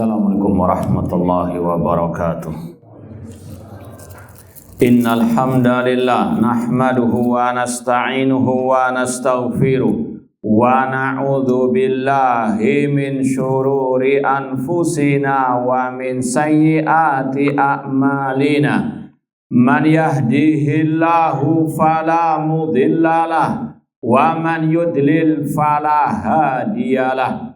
Assalamualaikum warahmatullahi wabarakatuh. Innal hamdalillah nahmaduhu wa nasta'inuhu wa nastaghfiruh wa na'udzu billahi min syururi anfusina wa min sayyiati a'malina. Man yahdihillahu fala mudhillalah wa man yudlil fala hadiyalah.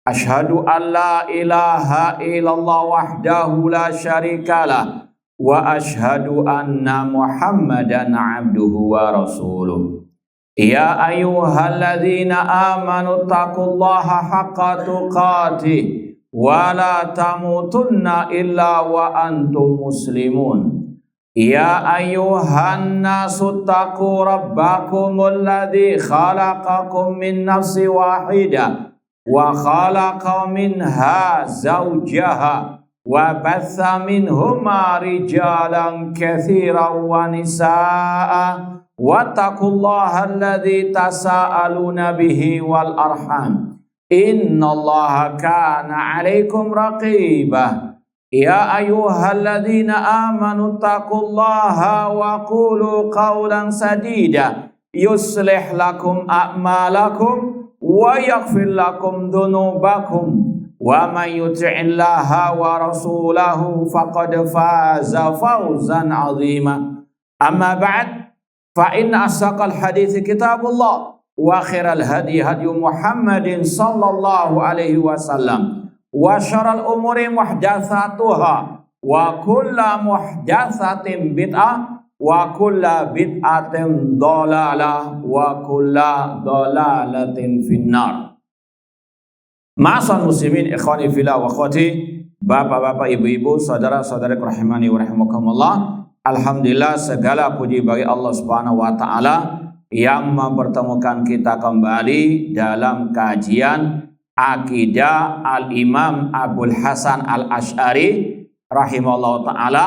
Ashhadu an la ilaha illallah wahdahu la syarikalah wa ashhadu anna Muhammadan abduhu wa rasuluh. Ya ayyuhalladzina amanu taqullaha haqqa tuqatih wa la tamutunna illa wa antum muslimun. Ya ayyuhan nasu taqu rabbakumul ladzi khalaqakum min nafsin wahidah wa khalaqa minha zawjaha wa batha minhuma rijalan katsiran wa nisaa wattaqullaha alladzi tasaaluna bihi wal arham innallaha kana 'alaikum raqibah. Ya ayyuhalladzina amanu taqullaha wa qulu qawlan sadida yuslih lakum a'malakum wa yaghfir lakum dhunubakum wa man yuti'illaha wa rasulahu faqad faza fawzan 'azima. Amma ba'd, fa inna asaqal hadithi kitabullah wa khairal hadi hadi Muhammadin sallallahu alaihi wasallam wa syarrul umuri muhdatsatuha wa kullu muhdatsatin bid'ah wa kulla bid'atin dhalalah wa kulla dhalalatin finnar. Ma'asal muslimin ikhwani fillah wa akhwati, bapak-bapak, ibu-ibu, saudara-saudara rahimani wa rahimakumullah. Alhamdulillah, segala puji bagi Allah Subhanahu wa taala yang mempertemukan kita kembali dalam kajian akidah Al-Imam Abul Hasan Al-Asy'ari rahimahullah taala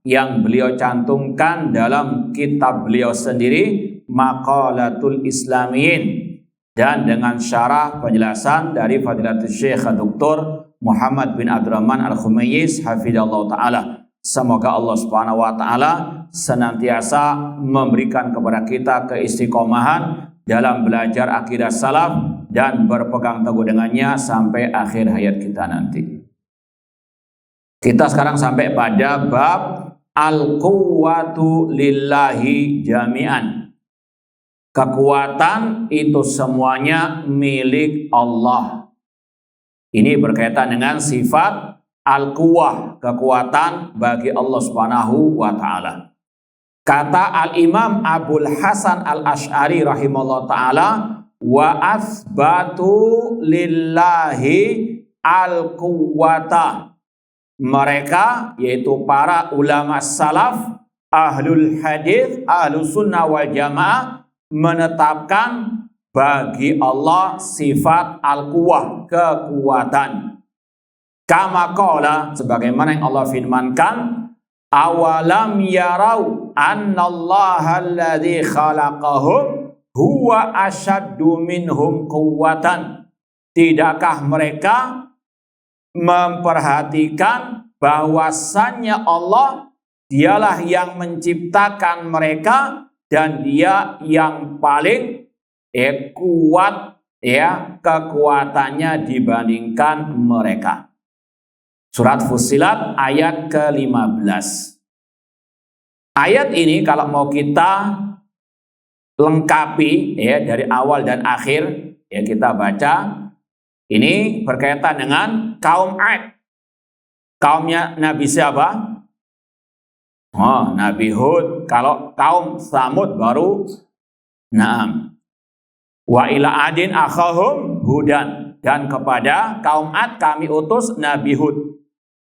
yang beliau cantumkan dalam kitab beliau sendiri Maqalatul Islamiyin, dan dengan syarah penjelasan dari Fadilatul Syekh Dr. Muhammad bin Abdurrahman Al-Khumayyiz hafizallahu taala. Semoga Allah Subhanahu wa taala senantiasa memberikan kepada kita keistiqomahan dalam belajar akidah salaf dan berpegang teguh dengannya sampai akhir hayat kita nanti. Kita sekarang sampai pada bab al-quwwatu lillahi jami'an. Kekuatan itu semuanya milik Allah. Ini berkaitan dengan sifat al-quwwah, kekuatan bagi Allah Subhanahu wa taala. Kata Al-Imam Abul Hasan Al-Asy'ari rahimahullah taala, wa asbatu lillahi al-quwwata. Mereka yaitu para ulama salaf, ahlul hadis, ahlus sunnah wal jamaah menetapkan bagi Allah sifat al-quwwah, kekuatan. Kama qala, sebagaimana yang Allah firmankan, awalam yarau annallaha alladzi khalaqahum huwa ashaddu minhum quwwatan. Tidakkah mereka memperhatikan bahwasannya Allah dialah yang menciptakan mereka dan dia yang paling kuat kekuatannya dibandingkan mereka. Surat Fussilat ayat ke-15. Ayat ini kalau mau kita lengkapi dari awal dan akhir kita baca. Ini berkaitan dengan kaum Ad. Kaumnya Nabi siapa? Nabi Hud. Kalau kaum Samud baru Naam. Wa ila adin akhahum hudan. Dan kepada kaum Ad kami utus Nabi Hud.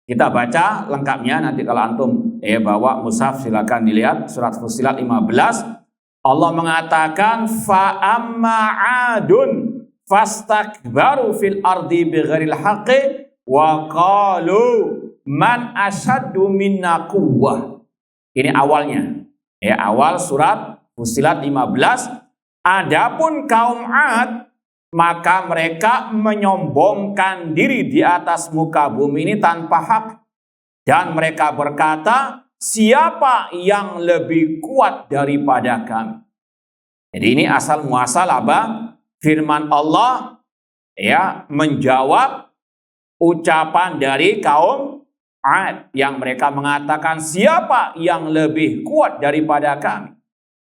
Kita baca lengkapnya nanti kalau antum bawa mushaf silakan dilihat surat Fussilat 15. Allah mengatakan fa amma adun fastakbaru fil ardi bighairil haqqi wa qalu man asyaddu minna quwwah. Ini awalnya. Awal surat Fussilat 15. Adapun kaum Ad maka mereka menyombongkan diri di atas muka bumi ini tanpa hak. Dan mereka berkata, siapa yang lebih kuat daripada kami? Jadi ini asal muasal apa? Firman Allah ya menjawab ucapan dari kaum Ad yang mereka mengatakan siapa yang lebih kuat daripada kami.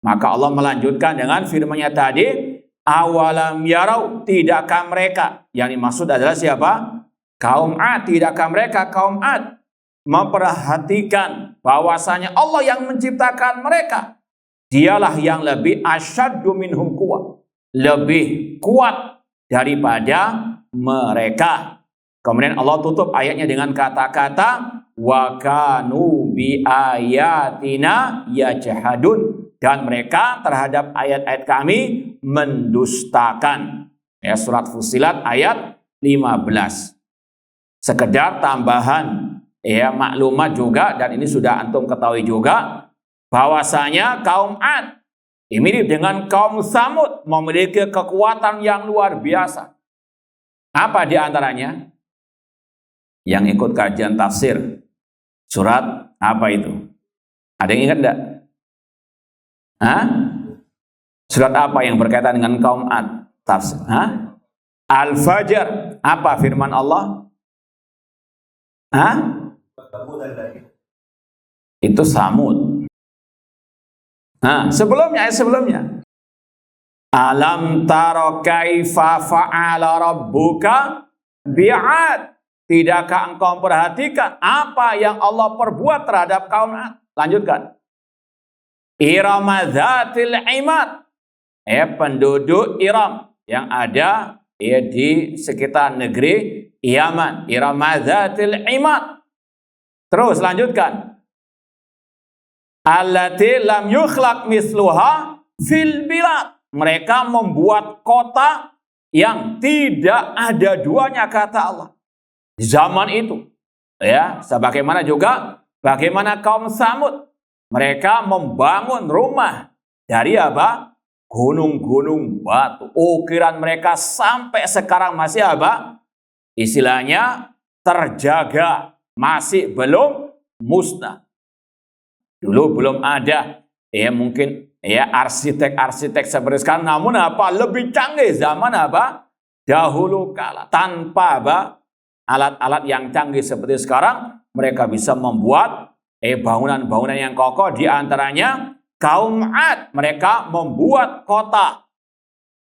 Maka Allah melanjutkan dengan firman-Nya tadi, awalam yarau, tidakkah mereka, yang dimaksud adalah siapa? Kaum Ad. Tidakkah mereka kaum Ad memperhatikan bahwasanya Allah yang menciptakan mereka, dialah yang lebih asyaddu minhum quwwah, lebih kuat daripada mereka. Kemudian Allah tutup ayatnya dengan kata-kata wa kanu bi ayatina yajhadun, dan mereka terhadap ayat-ayat kami mendustakan. Ya, surat Fussilat ayat 15. Sekedar tambahan ya maklumat juga, dan ini sudah antum ketahui juga bahwasanya kaum Ad mirip dengan kaum Samud, memiliki kekuatan yang luar biasa. Apa di antaranya? Yang ikut kajian tafsir surat apa itu? Ada yang ingat enggak? Hah? Surat apa yang berkaitan dengan kaum Ad? Tafsir. Hah? Al-Fajr. Apa firman Allah? Hah? Itu Samud. Nah, sebelumnya, alam taro kaifa fa'ala rabbuka bi'ad. Tidakkah engkau perhatikan apa yang Allah perbuat terhadap kaum Ad? Lanjutkan. Irama dzatil imad. Penduduk Iram yang ada di sekitar negeri Yaman. Irama dzatil imad. Terus lanjutkan. Allati lam yukhlaq misluha fil bilad. Mereka membuat kota yang tidak ada duanya, kata Allah. Di zaman itu, ya, sebagaimana juga bagaimana kaum Samud, mereka membangun rumah dari apa? Gunung-gunung batu. Ukiran mereka sampai sekarang masih apa? Istilahnya terjaga, masih belum musnah. Dulu belum ada, ya mungkin ya arsitek-arsitek seperti sekarang, namun apa? Lebih canggih zaman apa? Dahulu kala, tanpa apa? Alat-alat yang canggih seperti sekarang, mereka bisa membuat bangunan-bangunan yang kokoh. Di antaranya kaum Ad, mereka membuat kota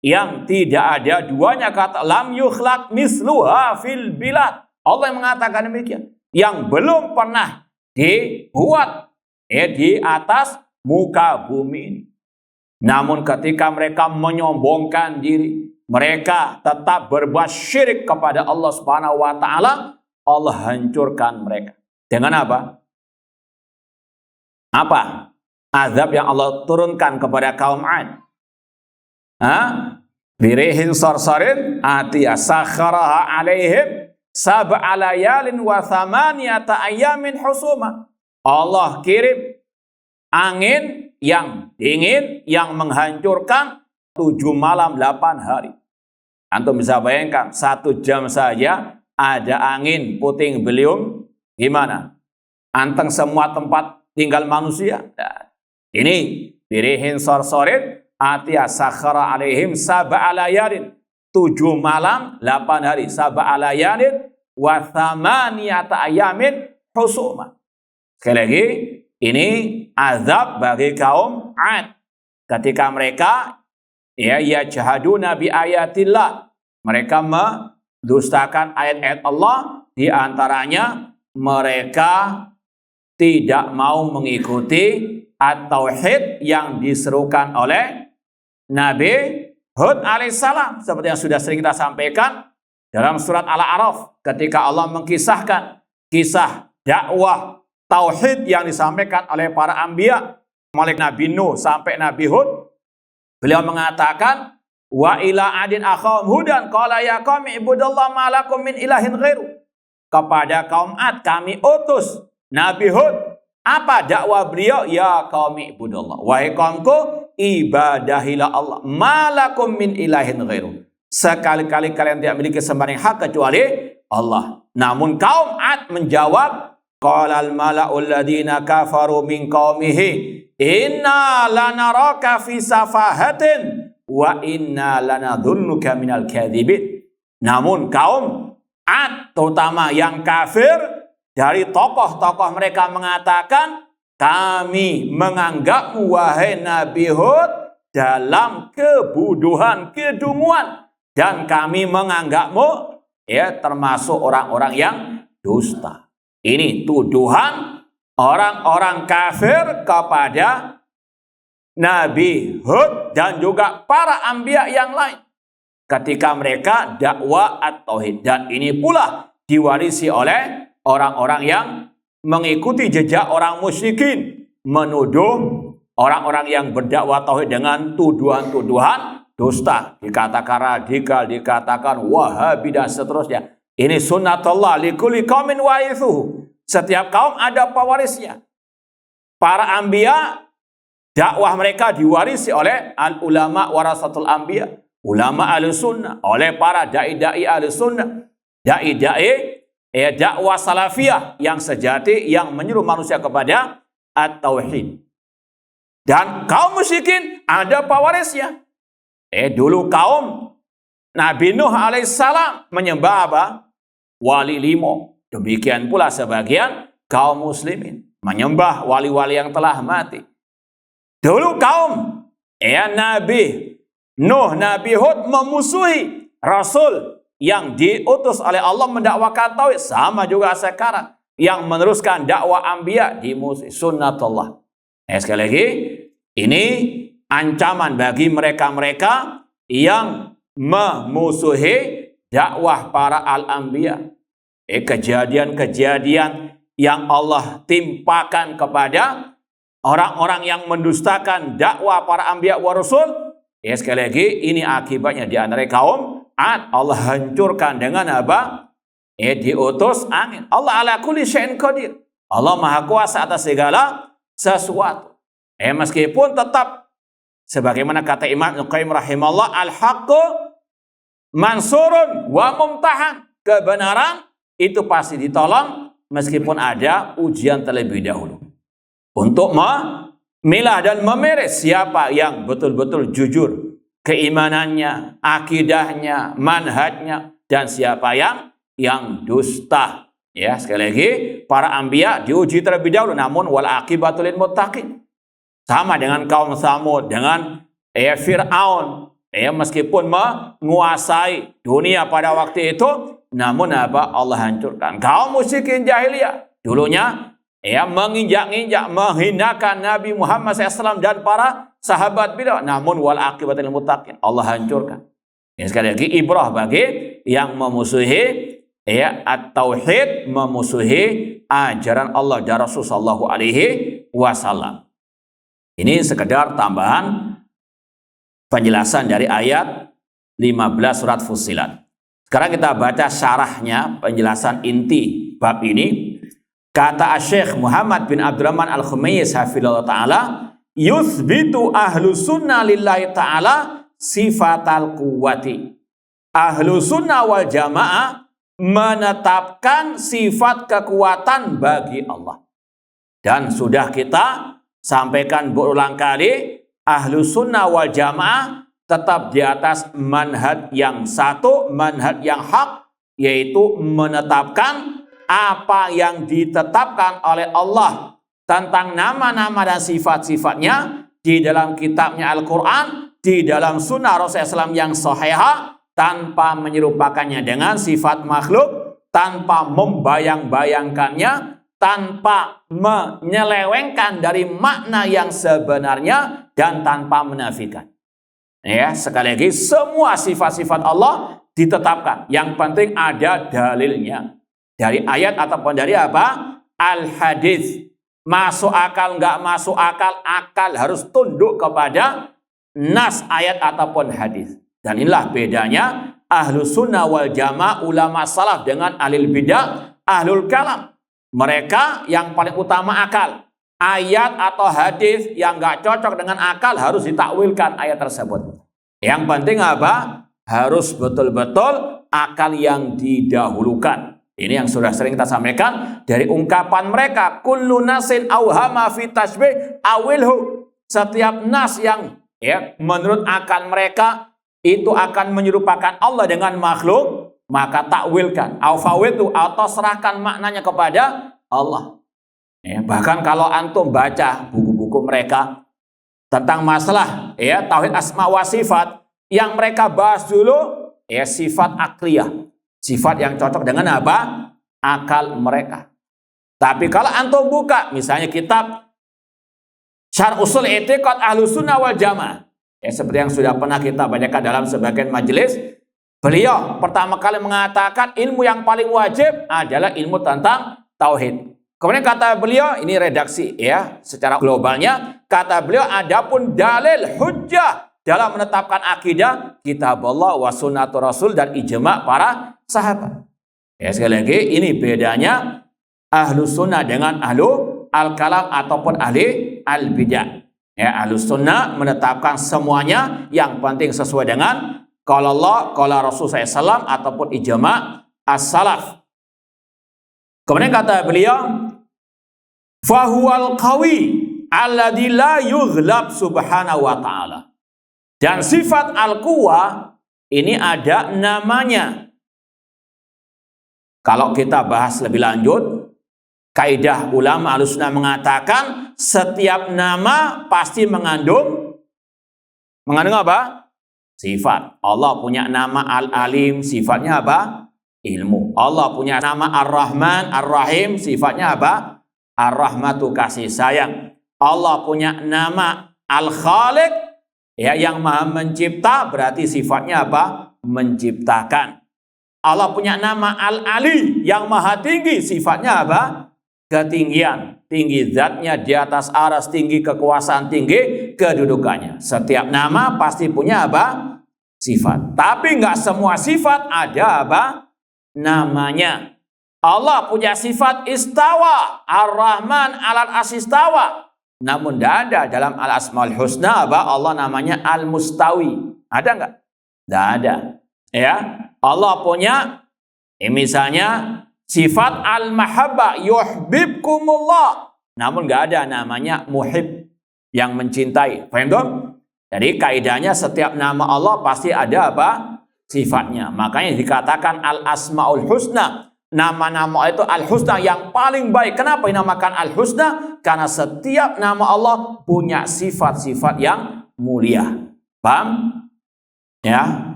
yang tidak ada duanya, kata lam yukhlaq misluha fil bilad. Allah yang mengatakan demikian, yang belum pernah dibuat di atas muka bumi ini. Namun ketika mereka menyombongkan diri, mereka tetap berbuat syirik kepada Allah Subhanahu wa taala, Allah hancurkan mereka. Dengan apa? Apa azab yang Allah turunkan kepada kaum Ad? Birihin sarsarin atiyah sakharaha alaihim sab'a layalin wa thamaniyata ayamin husuma. Allah kirim angin yang dingin yang menghancurkan 7 malam 8 hari. Antum bisa bayangkan 1 jam saja ada angin puting beliung, gimana? Anteng semua tempat tinggal manusia. Nah, ini birihin sorsorin atiyah sakhara alaihim sab'a layalin, 7 malam 8 hari, sab'a layalin wa thamaniyata ayamin husuma. Sekali lagi, ini azab bagi kaum Ad ketika mereka yajhaduna bi ayatillah, mereka mendustakan ayat-ayat Allah. Di antaranya mereka tidak mau mengikuti at-tauhid yang diserukan oleh Nabi Hud alaihissalam, seperti yang sudah sering kita sampaikan dalam surat Al-A'raf ketika Allah mengkisahkan kisah dakwah tauhid yang disampaikan oleh para anbiya, mulai Nabi Nuh sampai Nabi Hud. Beliau mengatakan, wa ila adin akhahum hudan qala ya qaumi ibudallaha ma lakum min ilahin ghairu. Kepada kaum Ad kami utus Nabi Hud. Apa dakwah beliau? Ya qaumi ibudallah, wahai kaumku ibadahilah Allah, ma lakum min ilahin ghairu. sekali-kali kalian tidak memiliki sembahan yang hak kecuali Allah. Namun kaum Ad menjawab, qalal mala'ul ladzina kafaru min qaumihi inna lanaraka fi safahatin wa inna lanadhunnuka minal kadzibin. Namun kaum Ad, terutama yang kafir, dari tokoh-tokoh mereka mengatakan, kami menganggapmu wahai Nabi Hud dalam kebodohan, kedunguan, dan kami menganggapmu termasuk orang-orang yang dusta. Ini tuduhan orang-orang kafir kepada Nabi Hud dan juga para anbiya yang lain ketika mereka dakwah at-tauhid. Dan ini pula diwarisi oleh orang-orang yang mengikuti jejak orang musyrikin, menuduh orang-orang yang berdakwah tauhid dengan tuduhan-tuduhan dusta, dikatakan radikal, dikatakan wahabi dan seterusnya. Ini sunnatullah likulli qaumin warithuhu. Setiap kaum ada pewarisnya. Para anbiya, dakwah mereka diwarisi oleh al-ulama warasatul anbiya, ulama ahlussunnah, oleh para dai-dai ahlussunnah, dai-dai dakwah salafiyah yang sejati, yang menyuruh manusia kepada at-tauhid. Dan kaum musyrikin ada pewarisnya. Dulu kaum Nabi Nuh alaihissalam menyembah apa? Wali limo. Demikian pula sebagian kaum muslimin menyembah wali-wali yang telah mati. Dulu kaum Nabi Nuh, Nabi Hud memusuhi Rasul yang diutus oleh Allah mendakwakan tauhid. Sama juga sekarang yang meneruskan dakwah anbiya dimusuhi sunnatullah. Sekali lagi, ini ancaman bagi mereka-mereka yang memusuhi dakwah para al-anbiya. Kejadian-kejadian yang Allah timpakan kepada orang-orang yang mendustakan dakwah para anbiya wa rasul. Sekali lagi, ini akibatnya di antara kaum Ad. Allah hancurkan dengan apa? Diutus angin. Allah ala kulli syai'in qadir. Allah maha kuasa atas segala sesuatu. Meskipun tetap sebagaimana kata Imam Al-Qayyim rahimahullah, al-haqqu mansurun wa mumtahan. Kebenaran itu pasti ditolong meskipun ada ujian terlebih dahulu. Untuk memilah dan memilih siapa yang betul-betul jujur keimanannya, akidahnya, manhajnya, dan siapa yang dusta. Sekali lagi, para anbiya diuji terlebih dahulu, namun wal aqibatu lil muttaqin. Sama dengan kaum Tsamud, dengan Fir'aun, meskipun menguasai dunia pada waktu itu, namun apa? Allah hancurkan. Kaum musyrikin jahiliyah dulunya menginjak-injak, menghinakan Nabi Muhammad SAW dan para sahabat beliau, namun wal aqibatul muttaqin, Allah hancurkan. Sekali lagi, ibrah bagi yang memusuhi at-tauhid, memusuhi ajaran Allah dan Rasul sallallahu alaihi wasallam. Ini sekedar tambahan penjelasan dari ayat 15 surat Fussilat. Sekarang kita baca syarahnya, penjelasan inti bab ini. Kata Syekh Muhammad bin Abdurrahman Al-Khumayyiz hafizallahu ta'ala, yuthbitu ahlu sunnah lillahi ta'ala sifatal quwwati. Ahlu sunnah wal jamaah menetapkan sifat kekuatan bagi Allah. Dan sudah kita sampaikan berulang kali, ahlu sunnah wal jamaah tetap di atas manhaj yang satu, manhaj yang hak, yaitu menetapkan apa yang ditetapkan oleh Allah tentang nama-nama dan sifat-sifatnya di dalam kitabnya Al-Quran, di dalam sunnah Rasulullah SAW yang sahihah, tanpa menyerupakannya dengan sifat makhluk, tanpa membayang-bayangkannya, tanpa menyelewengkan dari makna yang sebenarnya, dan tanpa menafikan. Sekali lagi, semua sifat-sifat Allah ditetapkan. Yang penting ada dalilnya. Dari ayat ataupun dari apa? Al-hadis. Masuk akal, nggak masuk akal, akal harus tunduk kepada nas ayat ataupun hadis. Dan inilah bedanya ahlu sunnah wal jamaah, ulama salaf, dengan ahlul bidah, ahlul kalam. Mereka yang paling utama akal. Ayat atau hadis yang nggak cocok dengan akal harus ditakwilkan ayat tersebut. Yang penting apa? harus betul-betul akal yang didahulukan. Ini yang sudah sering kita sampaikan dari ungkapan mereka, kullu nasin awhama fi tashbih awilhu. Setiap nas yang menurut akal mereka itu akan menyerupakan Allah dengan makhluk, maka takwilkan, awfawidhu, atau serahkan maknanya kepada Allah. Bahkan kalau antum baca buku-buku mereka tentang masalah tauhid asma wa sifat, yang mereka bahas dulu sifat akliyah. Sifat yang cocok dengan apa? Akal mereka. Tapi kalau antum buka misalnya kitab Syarh Ushul I'tiqad Ahlussunnah wal Jamaah, seperti yang sudah pernah kita bacakan dalam sebagian majelis, beliau pertama kali mengatakan ilmu yang paling wajib adalah ilmu tentang tauhid. Kemudian kata beliau, ini redaksi secara globalnya, kata beliau, adapun dalil hujjah dalam menetapkan akidah kitab Allah wa sunnatur Rasul dan ijma' para sahabat. Sekali lagi, ini bedanya ahlu sunnah dengan ahlu al-kalam ataupun ahli al-bidah. Ahlu sunnah menetapkan semuanya yang penting sesuai dengan qala Allah, qala Rasul SAW ataupun ijma' as-salaf. Kemudian kata beliau, fahuwal qawi alladzi la yughlab subhanahu wa ta'ala. Dan sifat al-quwa ini ada namanya. Kalau kita bahas lebih lanjut, kaidah ulama Ahlussunnah mengatakan setiap nama pasti mengandung apa? Sifat. Allah punya nama Al-Alim, sifatnya apa? Ilmu. Allah punya nama Ar-Rahman, Ar-Rahim, sifatnya apa? Ar-Rahmatu, kasih sayang. Allah punya nama Al-Khaliq, yang maha mencipta, berarti sifatnya apa? Menciptakan. Allah punya nama Al-Ali, yang maha tinggi, sifatnya apa? Ketinggian. Tinggi zatnya di atas aras, tinggi kekuasaan, tinggi kedudukannya. Setiap nama pasti punya apa? Sifat. Tapi nggak semua sifat ada apa? Namanya. Allah punya sifat istawa, Ar-Rahman alal asistawa. Namun tidak ada dalam al-asmaul husna apa? Allah namanya al-mustawi. Ada nggak? Tidak ada. Allah punya misalnya sifat al-mahabbah, yuhibbukumullah. Namun nggak ada namanya muhib, yang mencintai. Paham dong? Jadi kaidahnya setiap nama Allah pasti ada apa? Sifatnya. Makanya dikatakan al-asmaul husna. Nama-nama itu al-husna yang paling baik. Kenapa dinamakan al-husna? Karena setiap nama Allah punya sifat-sifat yang mulia. Paham?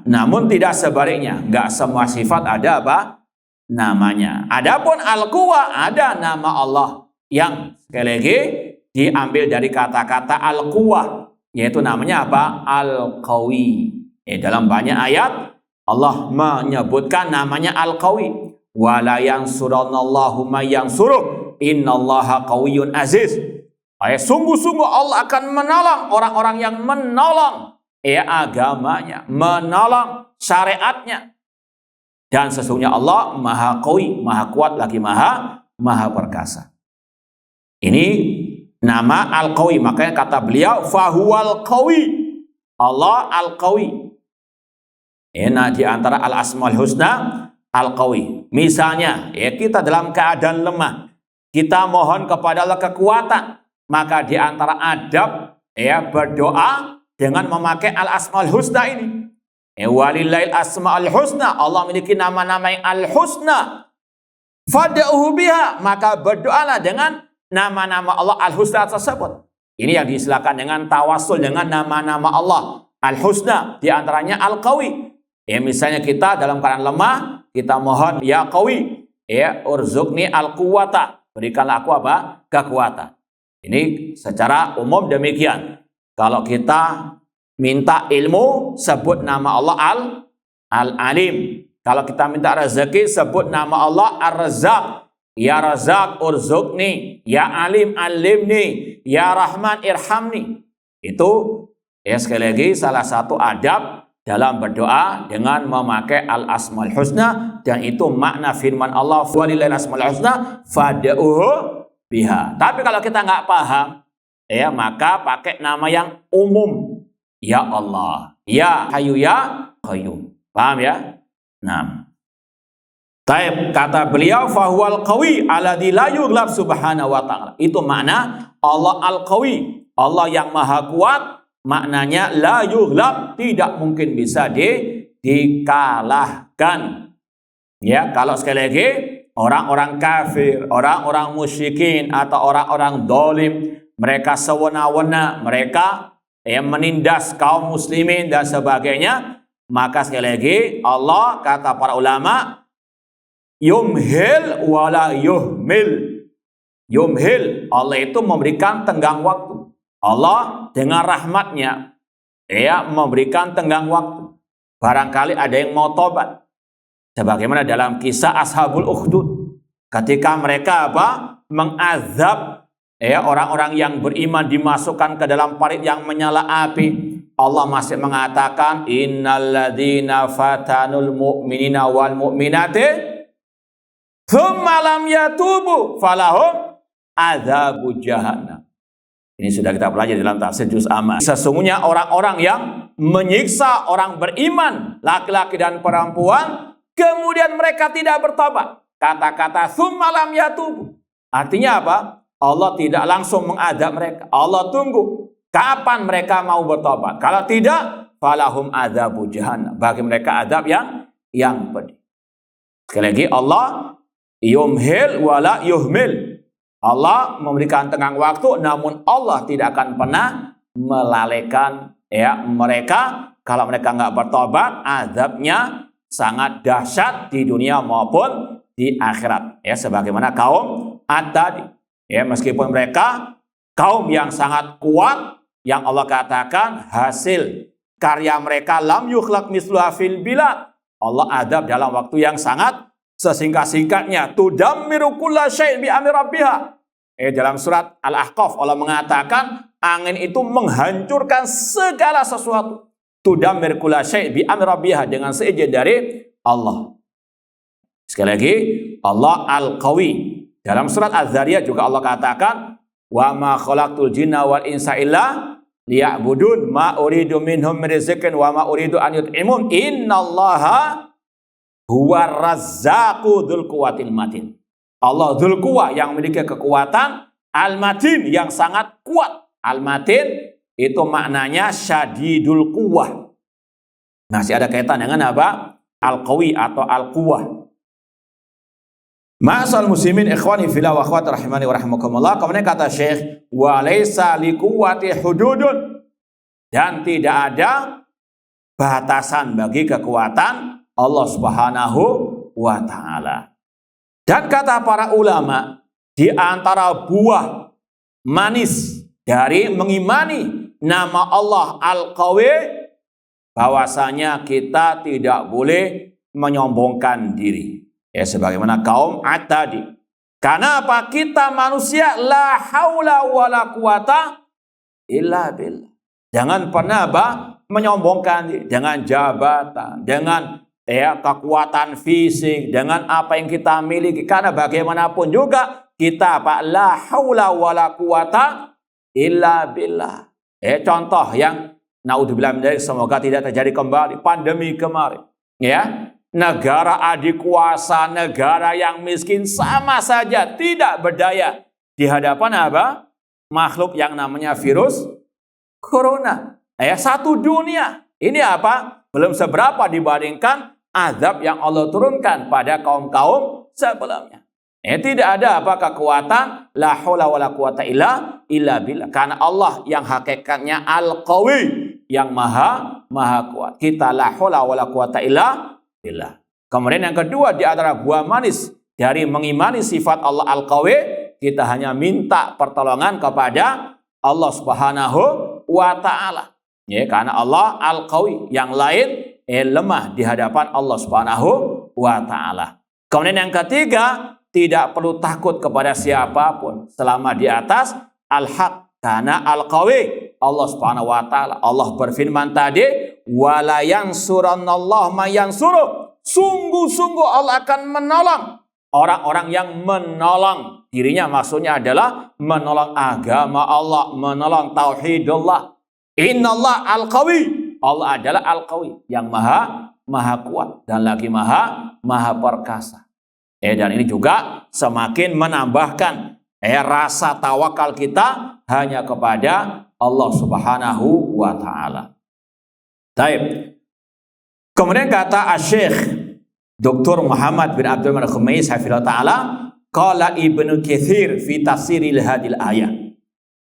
Namun tidak sebaliknya. Enggak semua sifat ada apa? Namanya. Adapun al-quwa ada nama Allah yang sekali lagi diambil dari kata-kata al-quwa, yaitu namanya apa? Al-qawi. Dalam banyak ayat Allah menyebutkan namanya al-qawi. Wala yansurannallahu may yansuruh innallaha qawiyyun aziz. Sungguh-sungguh Allah akan menolong orang-orang yang menolong agamanya, menolong syariatnya. Dan sesungguhnya Allah maha qawi, maha kuat lagi maha perkasa. Ini nama al-qawi, makanya kata beliau fahuwal qawi. Allah al-qawi. Nah, di antara al-asmaul husna al-qawi. Misalnya, kita dalam keadaan lemah, kita mohon kepada Allah kekuatan, maka di antara adab berdoa dengan memakai al-asmaul husna ini. Walillahil asmaul husna, Allah memiliki nama-nama yang al-husna. Fad'uhu biha, maka berdoalah dengan nama-nama Allah al-husna tersebut. Ini yang diistilahkan dengan tawassul dengan nama-nama Allah al-husna, di antaranya al-qawi. Misalnya kita dalam keadaan lemah, kita mohon ya qawi, urzuqni al-quwata, berikanlah aku apa? Kekuatan. Ini secara umum demikian. Kalau kita minta ilmu, sebut nama Allah al-alim. Kalau kita minta rezeki, sebut nama Allah ar-razzaq. Ya Razzaq urzuqni, ya Alim alimni, ya Rahman irhamni. Itu sekali lagi salah satu adab dalam berdoa dengan memakai al-asmaul husna, dan itu makna firman Allah walillahil asmaul husna fad'uhu biha. Tapi kalau kita nggak paham, maka pakai nama yang umum. Ya Allah, ya Hayyu ya Qayyum. Paham ya? Nah, taib, kata beliau fahuwal qawi alladzi la yughlab subhanahu wa ta'ala. Itu makna Allah al-qawi, Allah yang maha kuat, maknanya la yughlab, tidak mungkin bisa dikalahkan. Ya, kalau sekali lagi orang-orang kafir, orang-orang musyrikin atau orang-orang dolim, mereka sewena-wena, mereka yang menindas kaum muslimin dan sebagainya, maka sekali lagi Allah, kata para ulama, yumhil wala yuhmil. Yumhil, Allah itu memberikan tenggang waktu. Allah dengan rahmatnya memberikan tenggang waktu. Barangkali ada yang mau tobat, sebagaimana dalam kisah Ashabul Ukhdud, ketika mereka mengazab orang-orang yang beriman, dimasukkan ke dalam parit yang menyala api. Allah masih mengatakan innalladzina fatanul mu'minina wal mu'minati tsumma lam yatubu falahum adzabu jahannam. Ini sudah kita pelajari dalam tafsir juz amma. Sesungguhnya orang-orang yang menyiksa orang beriman, laki-laki dan perempuan, kemudian mereka tidak bertobat. Kata-kata tsumma lam yatubu artinya apa? Allah tidak langsung mengadab mereka. Allah tunggu kapan mereka mau bertobat. Kalau tidak, falahum adzabu jahannam. Bagi mereka adab yang pedih. Sekali lagi, Allah yumhil wala yuhmil. Allah memberikan tenggang waktu, namun Allah tidak akan pernah melalaikan mereka. Kalau mereka nggak bertobat, azabnya sangat dahsyat di dunia maupun di akhirat. Sebagaimana kaum Ad tadi. Meskipun mereka kaum yang sangat kuat, yang Allah katakan hasil karya mereka lam yukhlaq misluha fil bilad. Allah adab dalam waktu yang sangat sesingkat-singkatnya. Tudammiru kulla syai'in bi amri rabbiha. Dalam surat Al-Ahqaf Allah mengatakan angin itu menghancurkan segala sesuatu. Tudammir kulla syai' bi amri rabbiha, dengan seizin dari Allah. Sekali lagi, Allah Al-Qawi. Dalam surat Az-Zariyat juga Allah katakan wa ma khalaqtul jinna wal insa illa liya'budun ma uridu minhum min rizqin wa ma uridu an yut'imun innallaha huwar razzaqu dzul quwwatil matin. Allah dzul quwwah, yang memiliki kekuatan, al-matin, yang sangat kuat. Al-matin itu maknanya syadidul quwwah. Masih ada kaitan dengan apa? Al-qawi atau al-quwwah. Ma'asal muslimin ikhwani fillah wa akhwati rahimani wa rahimakumullah. Kemudian kata Syekh, wa laisa liquwwati hududun, dan tidak ada batasan bagi kekuatan Allah Subhanahu wa taala. Dan kata para ulama, di antara buah manis dari mengimani nama Allah Al-Qawi, bahwasanya kita tidak boleh menyombongkan diri. Sebagaimana kaum Ad tadi. Karena apa? Kita manusia la haula wala quwata illa billah. Jangan pernah menyombongkan diri dengan jabatan, dengan kekuatan fisik, dengan apa yang kita miliki. Karena bagaimanapun juga kita la haula wala quwata illa billah. Contoh yang naudzubillah min dzalik, semoga tidak terjadi kembali, pandemi kemarin. Negara adikuasa, negara yang miskin sama saja tidak berdaya di hadapan apa? Makhluk yang namanya virus corona. Satu dunia. Ini apa? Belum seberapa dibandingkan azab yang Allah turunkan pada kaum-kaum sebelumnya. Tidak ada kekuatan la haula wala quwata illa billah. Karena Allah yang hakikatnya Al-Qawi, yang maha kuat. Kita la haula wala quwata illa billah. Kemudian yang kedua, di antara buah manis dari mengimani sifat Allah Al-Qawi, kita hanya minta pertolongan kepada Allah Subhanahu wa taala. Karena Allah Al-Qawi, yang lain lemah di hadapan Allah Subhanahu wa taala. Kemudian yang ketiga, tidak perlu takut kepada siapapun selama di atas al-haq, karena Al-Qawi, Allah Subhanahu wa taala. Allah berfirman tadi, wala yansurannallahu may yansuruh. Sungguh-sungguh Allah akan menolong orang-orang yang menolong dirinya. Maksudnya adalah menolong agama Allah, menolong tauhidullah. Innallah al-qawi. Allah adalah al-qawi, yang maha maha kuat dan lagi maha perkasa. Dan ini juga semakin menambahkan rasa tawakal kita hanya kepada Allah Subhanahu wa taala. Baik. Kemudian kata Asy-Syaikh Dr. Muhammad bin Abdul Al-Khumais hafizahullah taala, qala Ibnu Katsir fi tafsiril hadil ayat.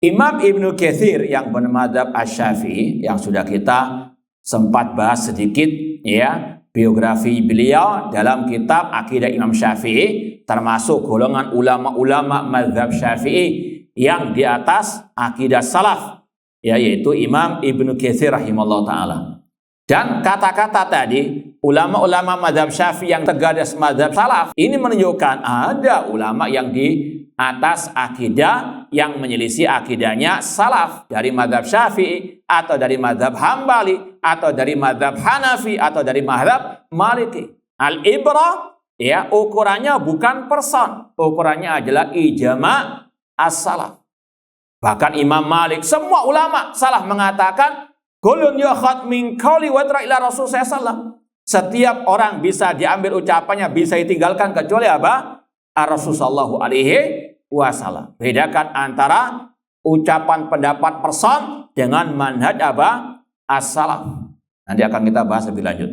Imam Ibnu Katsir yang bermadzhab Asy-Syafi'i yang sudah kita sempat bahas sedikit biografi beliau dalam kitab Aqidah Imam Syafi'i, termasuk golongan ulama-ulama mazhab Syafi'i yang di atas akidah salaf, yaitu Imam Ibnu Katsir rahimahullah taala. Dan kata-kata tadi ulama-ulama mazhab Syafi'i yang tegadas mazhab salaf ini menunjukkan ada ulama yang di atas akidah yang menyelisih akidahnya salaf dari mazhab Syafi'i atau dari mazhab Hambali atau dari mazhab Hanafi atau dari mazhab Maliki. Al-ibrah ukurannya bukan person, ukurannya adalah ijma' as-salaf. Bahkan Imam Malik, semua ulama salaf mengatakan kullun yukhad min qauli wa ila Rasul sallallahu. Setiap orang bisa diambil ucapannya, bisa ditinggalkan kecuali apa? Rasul sallallahu alaihi wasallam. Bedakan antara ucapan pendapat person dengan manhaj apa? As-salaf. Nanti akan kita bahas lebih lanjut.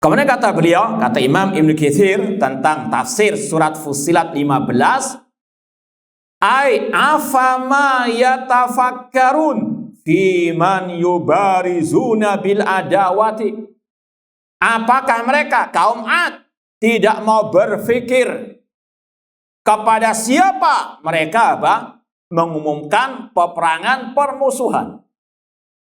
Kemudian kata beliau, kata Imam Ibnu Katsir tentang tafsir surat Fussilat 15, ai afama yatafakkarun fi man yubarizuna bil adawati. Apakah mereka kaum 'Ad tidak mau berpikir kepada siapa mereka mengumumkan peperangan permusuhan?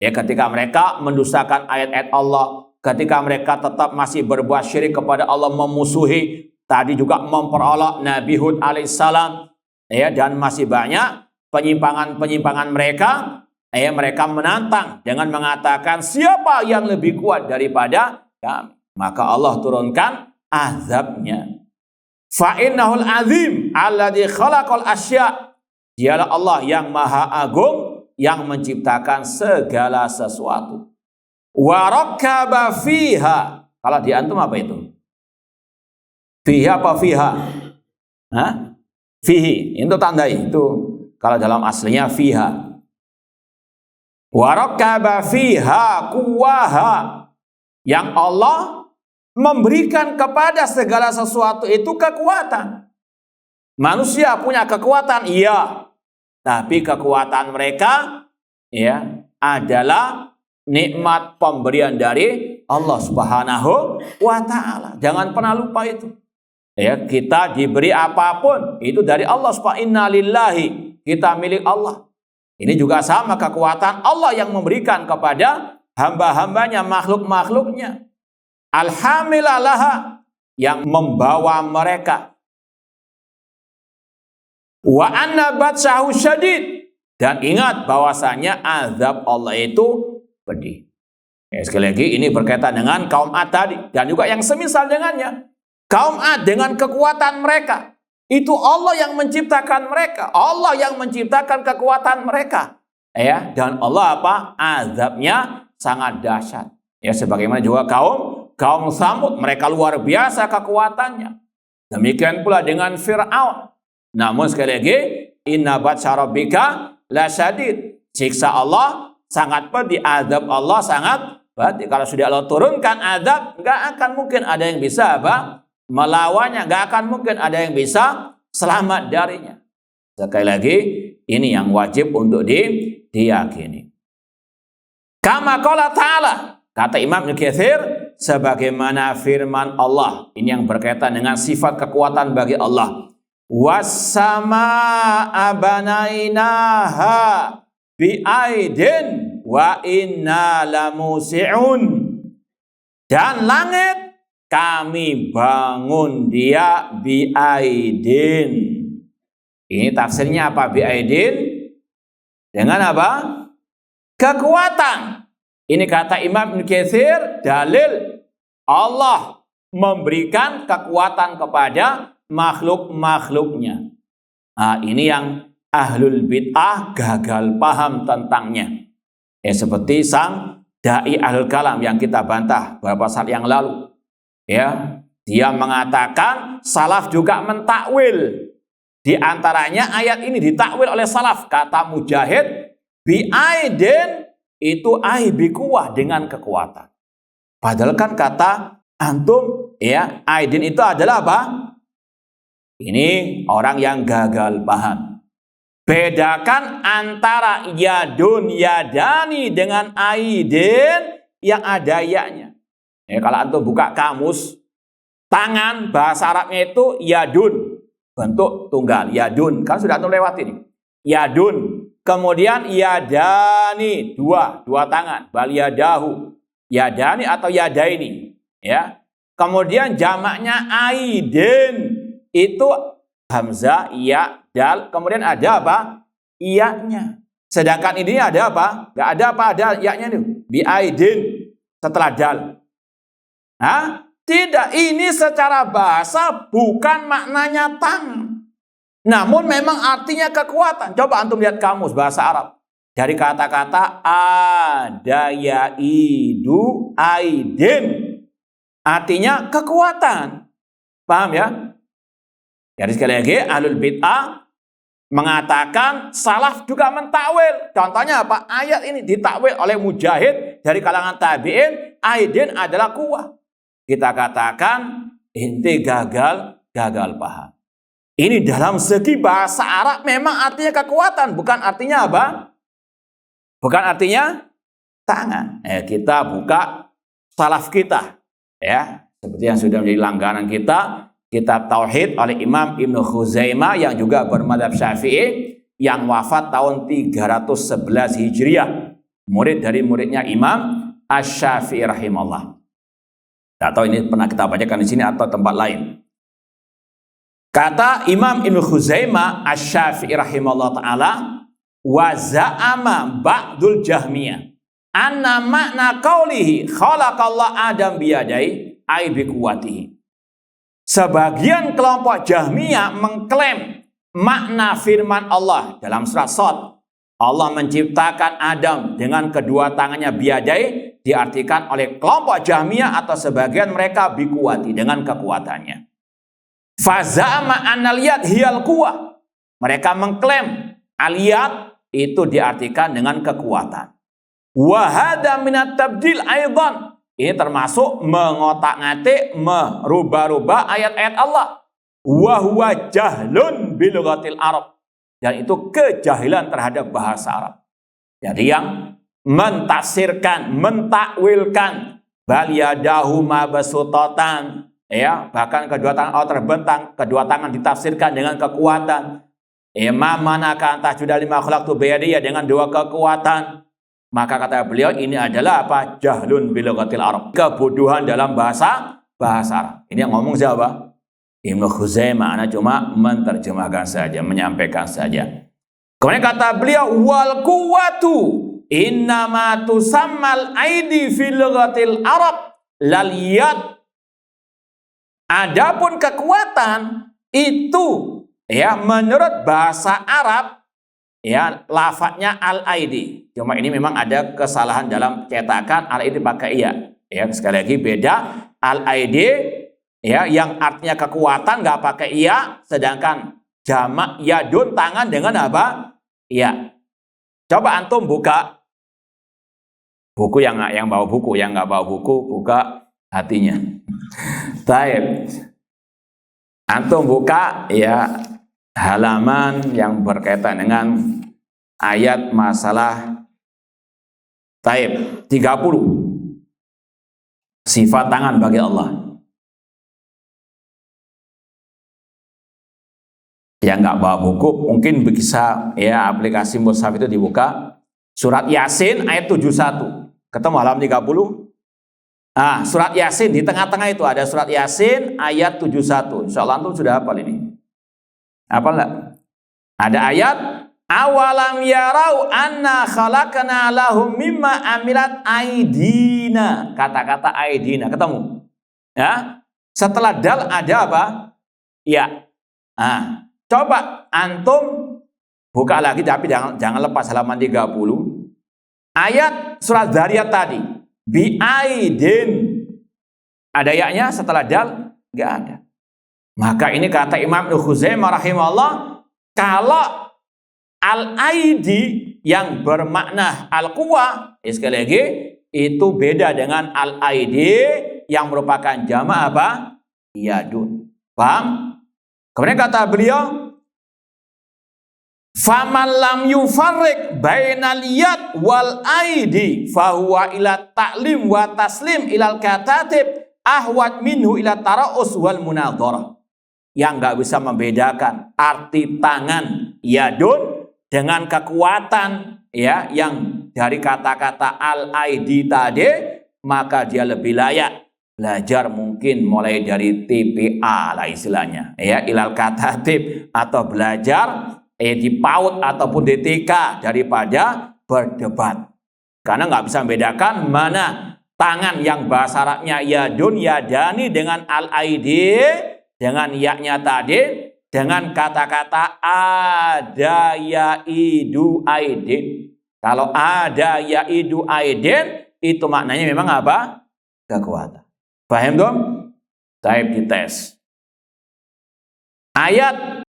Ketika mereka mendustakan ayat-ayat Allah, ketika mereka tetap masih berbuat syirik kepada Allah, memusuhi, tadi juga memperolok Nabi Hud alaihissalam, dan masih banyak penyimpangan-penyimpangan mereka. Mereka menantang dengan mengatakan siapa yang lebih kuat daripada kami. Maka Allah turunkan azabnya. Fa innahul azim alladzi khalaqal asya. Dialah Allah yang maha agung yang menciptakan segala sesuatu. Wa rakkaba fiha. Kalau di antum apa itu? Fiha apa fiha? Fihi. Itu tandai. Itu kalau dalam aslinya fiha. Wa rakkaba fiha quwwaha. Yang Allah memberikan kepada segala sesuatu itu kekuatan. Manusia punya kekuatan, iya. Tapi kekuatan mereka adalah nikmat pemberian dari Allah Subhanahu wa taala. Jangan pernah lupa itu. Kita diberi apapun itu dari Allah Subhanahu. Inna lillahi, kita milik Allah. Ini juga sama, kekuatan Allah yang memberikan kepada hamba-hambanya, makhluk-makhluknya. Alhamdulillah, yang membawa mereka. Wa anna batsyahu syadid. Dan ingat bahwasanya azab Allah itu pedih. Sekali lagi ini berkaitan dengan kaum 'Ad tadi dan juga yang semisal dengannya. Kaum 'Ad dengan kekuatan mereka, itu Allah yang menciptakan mereka. Allah yang menciptakan kekuatan mereka. Dan Allah azabnya sangat dahsyat. Sebagaimana juga kaum Tsamud, mereka luar biasa kekuatannya. Demikian pula dengan Fir'aun. Namun sekali lagi, inna batsya rabbika lasyadid. Siksa Allah sangat pedih, azab Allah sangat pedih. Kalau sudah Allah turunkan azab, nggak akan mungkin ada yang bisa melawannya, nggak akan mungkin ada yang bisa selamat darinya. Sekali lagi, ini yang wajib untuk diyakini. Kama qala ta'ala, kata Imam Ibnu Katsir, sebagaimana firman Allah. Ini yang berkaitan dengan sifat kekuatan bagi Allah. Was-samaa'a banainaha bi'aidin wa inna lamusi'un. Dan langit kami bangun dia bi'aidin. Ini tafsirnya apa bi'aidin? Dengan apa? Kekuatan. Ini kata Imam Ibnu Katsir, dalil Allah memberikan kekuatan kepada makhluk-makhluknya. Ini yang ahlul bid'ah gagal paham tentangnya. Seperti sang dai ahlul kalam yang kita bantah beberapa saat yang lalu. Ya, dia mengatakan salaf juga mentakwil. Di antaranya ayat ini ditakwil oleh salaf. Kata Mujahid, bi'aidin itu bi kuwah, dengan kekuatan. Padahal kan kata antum, ya, aidin itu adalah apa? Ini orang yang gagal paham. Bedakan antara yadun, yadani dengan aidin yang ada ya-nya. Ya, kalau antum buka kamus, tangan bahasa Arabnya itu yadun, bentuk tunggal, yadun. Kan sudah antum lewat ini. Yadun. Kemudian yadani, dua tangan, bal yadahu. Yadani atau yadaini, ya. Kemudian jamaknya aidin, itu hamzah, ya, dal, kemudian ada apa? Iya-nya. Sedangkan ini ada apa? Gak ada apa, ada ya-nya nih. Bi aidin setelah dal. Hah? Tidak, ini secara bahasa bukan maknanya tangan. Namun memang artinya kekuatan. Coba antum lihat kamus bahasa Arab. Dari kata-kata ada, yaidu, aidin. Artinya kekuatan. Paham ya? Jadi sekali lagi, ahlul bid'ah mengatakan salaf juga mentakwil. Contohnya apa? Ayat ini ditakwil oleh Mujahid dari kalangan tabi'in. Aidin adalah kuwah. Kita katakan inti gagal paham. Ini dalam segi bahasa Arab memang artinya kekuatan, bukan artinya apa? Bukan artinya tangan. Kita buka salaf kita, ya, seperti yang sudah menjadi langganan kita, kitab Tauhid oleh Imam Ibnu Khuzaimah yang juga bermadzhab Syafi'i, yang wafat tahun 311 Hijriah, murid dari muridnya Imam Asy-Syafi'i rahimahullah. Tak tahu ini pernah kita bacakan di sini atau tempat lain. Kata Imam Ibnu Khuzaimah Asy-Syafi'i rahimahullah ta'ala, wa za'ama ba'dul Jahmiyah anna makna qaulihi khalaqallahu Adam biyadai ay biquwatihi. Sebagian kelompok Jahmiyah mengklaim makna firman Allah dalam surat Shad, Allah menciptakan Adam dengan kedua tangannya biyadai, diartikan oleh kelompok Jahmiyah atau sebagian mereka biquwati, dengan kekuatannya. Faza'ama analiyat hiyal quwah. Mereka mengklaim aliyat itu diartikan dengan kekuatan. Wahada minat tabdil aidan. Ini termasuk mengotak-ngatik, merubah-rubah ayat-ayat Allah. Wahuwa jahlun bilughatil Arab. Dan itu kejahilan terhadap bahasa Arab. Jadi yang mentafsirkan, mentakwilkan bal yadahu mabsutatan, ya, bahkan kedua tangan Allah terbentang, kedua tangan ditafsirkan dengan kekuatan. Manaka antah sudah lima khalaqtu biyadiyya, dengan dua kekuatan. Maka kata beliau ini adalah apa? Jahlun bilughatil Arab. Kebodohan dalam bahasa Arab. Ini yang ngomong siapa? Ibnu Khuzaimah. Ana cuma menerjemahkan saja, menyampaikan saja. Kemudian kata beliau wal quwwatu innama tusammal aidi fil lughatil Arab lal yad. Adapun kekuatan itu, ya, menurut bahasa Arab, ya, lafadznya al-aidi. Cuma ini memang ada kesalahan dalam cetakan, al-aidi pakai iya. Ya, sekali lagi beda. Al-aidi, ya, yang artinya kekuatan nggak pakai iya, sedangkan jamak yadun tangan dengan apa? Iya. Coba antum buka buku, yang bawa buku, yang nggak bawa buku buka hatinya. Taib. Antum buka, ya, halaman yang berkaitan dengan ayat masalah taib 30. Sifat tangan bagi Allah. Yang nggak bawa buku mungkin bisa, ya, aplikasi mushaf itu dibuka. Surat Yasin ayat 71. Ketemu halaman 30? Nah, surat Yasin di tengah-tengah itu ada surat Yasin ayat 71. Insyaallah antum sudah hafal ini. Hafal enggak? Ada ayat awalam yarau anna khalaqna lahum mimma amilat aidina. Kata-kata aidina ketemu. Ya. Setelah dal ada apa? Ya. Nah, coba antum buka lagi, tapi jangan lepas halaman 30. Ayat surat Dzariyat tadi, bi'aidin. Ada yaknya setelah dal? Enggak ada. Maka ini kata Imam Ibnu Khuzaimah rahimahullah, kalau al-aidi yang bermakna al-quwa, sekali lagi, itu beda dengan al-aidi yang merupakan jamak apa? Yadun. Paham? Kemudian kata beliau, faman lam yufarriq bainal yad wal aidi fahuwa ila ta'lim wa taslim ilal katatib ahwat minhu ila tara'us wal munadharah. Yang nggak bisa membedakan arti tangan yadun dengan kekuatan, ya, yang dari kata-kata al-aidi tadi, maka dia lebih layak belajar mungkin mulai dari TPA lah istilahnya, ya, ilal katatib, atau belajar di PAUD ataupun di TK daripada berdebat. Karena nggak bisa membedakan mana tangan yang bahasa Arabnya yadun, yadani dengan al-aidi, dengan yaknya tadi, dengan kata-kata ada yaidu aidin. Kalau ada yaidu aidin, itu maknanya memang apa? Kekuatan. Paham dong? Type di tes. Ayat